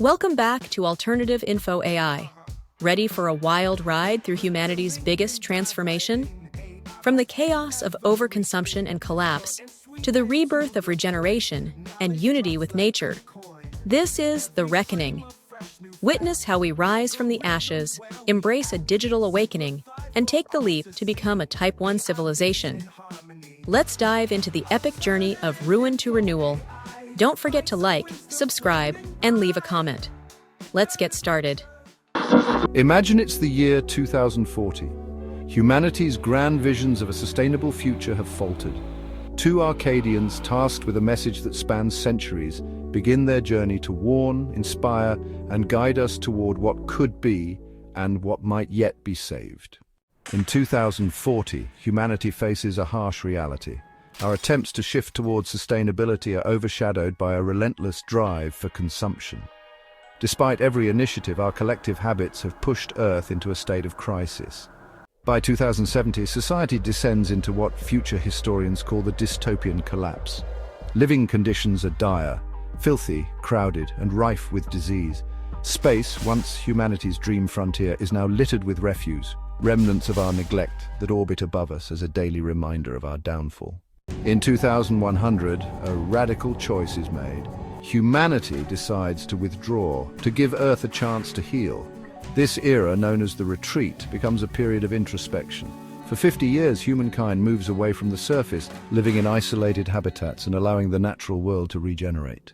Welcome back to Alternative Info AI. Ready for a wild ride through humanity's biggest transformation? From the chaos of overconsumption and collapse to the rebirth of regeneration and unity with nature, this is The Reckoning. Witness how we rise from the ashes, embrace a digital awakening, and take the leap to become a Type 1 civilization. Let's dive into the epic journey of ruin to renewal. Don't forget to like, subscribe, and leave a comment. Let's get started. Imagine it's the year 2040. Humanity's grand visions of a sustainable future have faltered. Two Arcadians tasked with a message that spans centuries begin their journey to warn, inspire, and guide us toward what could be and what might yet be saved. In 2040, humanity faces a harsh reality. Our attempts to shift towards sustainability are overshadowed by a relentless drive for consumption. Despite every initiative, our collective habits have pushed Earth into a state of crisis. By 2070, society descends into what future historians call the dystopian collapse. Living conditions are dire, filthy, crowded, and rife with disease. Space, once humanity's dream frontier, is now littered with refuse, remnants of our neglect that orbit above us as a daily reminder of our downfall. In 2100, a radical choice is made. Humanity decides to withdraw, to give Earth a chance to heal. This era, known as the Retreat, becomes a period of introspection. For 50 years, humankind moves away from the surface, living in isolated habitats and allowing the natural world to regenerate.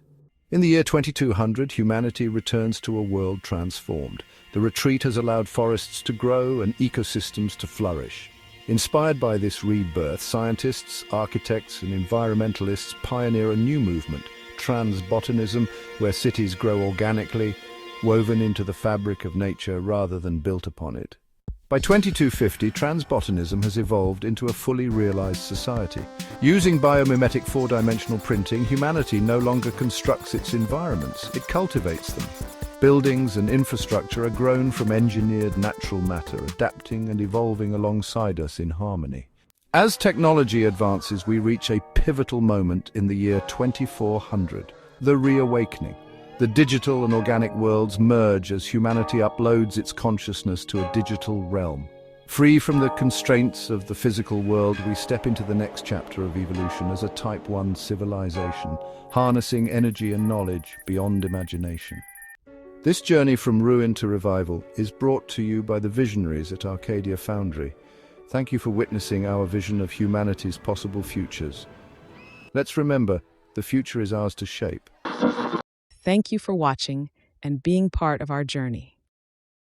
In the year 2200, humanity returns to a world transformed. The Retreat has allowed forests to grow and ecosystems to flourish. Inspired by this rebirth, scientists, architects, and environmentalists pioneer a new movement, Trans-botanism, where cities grow organically, woven into the fabric of nature rather than built upon it. By 2250, Trans-botanism has evolved into a fully realized society. Using biomimetic four-dimensional printing, humanity no longer constructs its environments, it cultivates them. Buildings and infrastructure are grown from engineered natural matter, adapting and evolving alongside us in harmony. As technology advances, we reach a pivotal moment in the year 2400, the reawakening. The digital and organic worlds merge as humanity uploads its consciousness to a digital realm. Free from the constraints of the physical world, we step into the next chapter of evolution as a Type 1 civilization, harnessing energy and knowledge beyond imagination. This journey from ruin to revival is brought to you by the visionaries at Arcadia Foundry. Thank you for witnessing our vision of humanity's possible futures. Let's remember, the future is ours to shape. Thank you for watching and being part of our journey.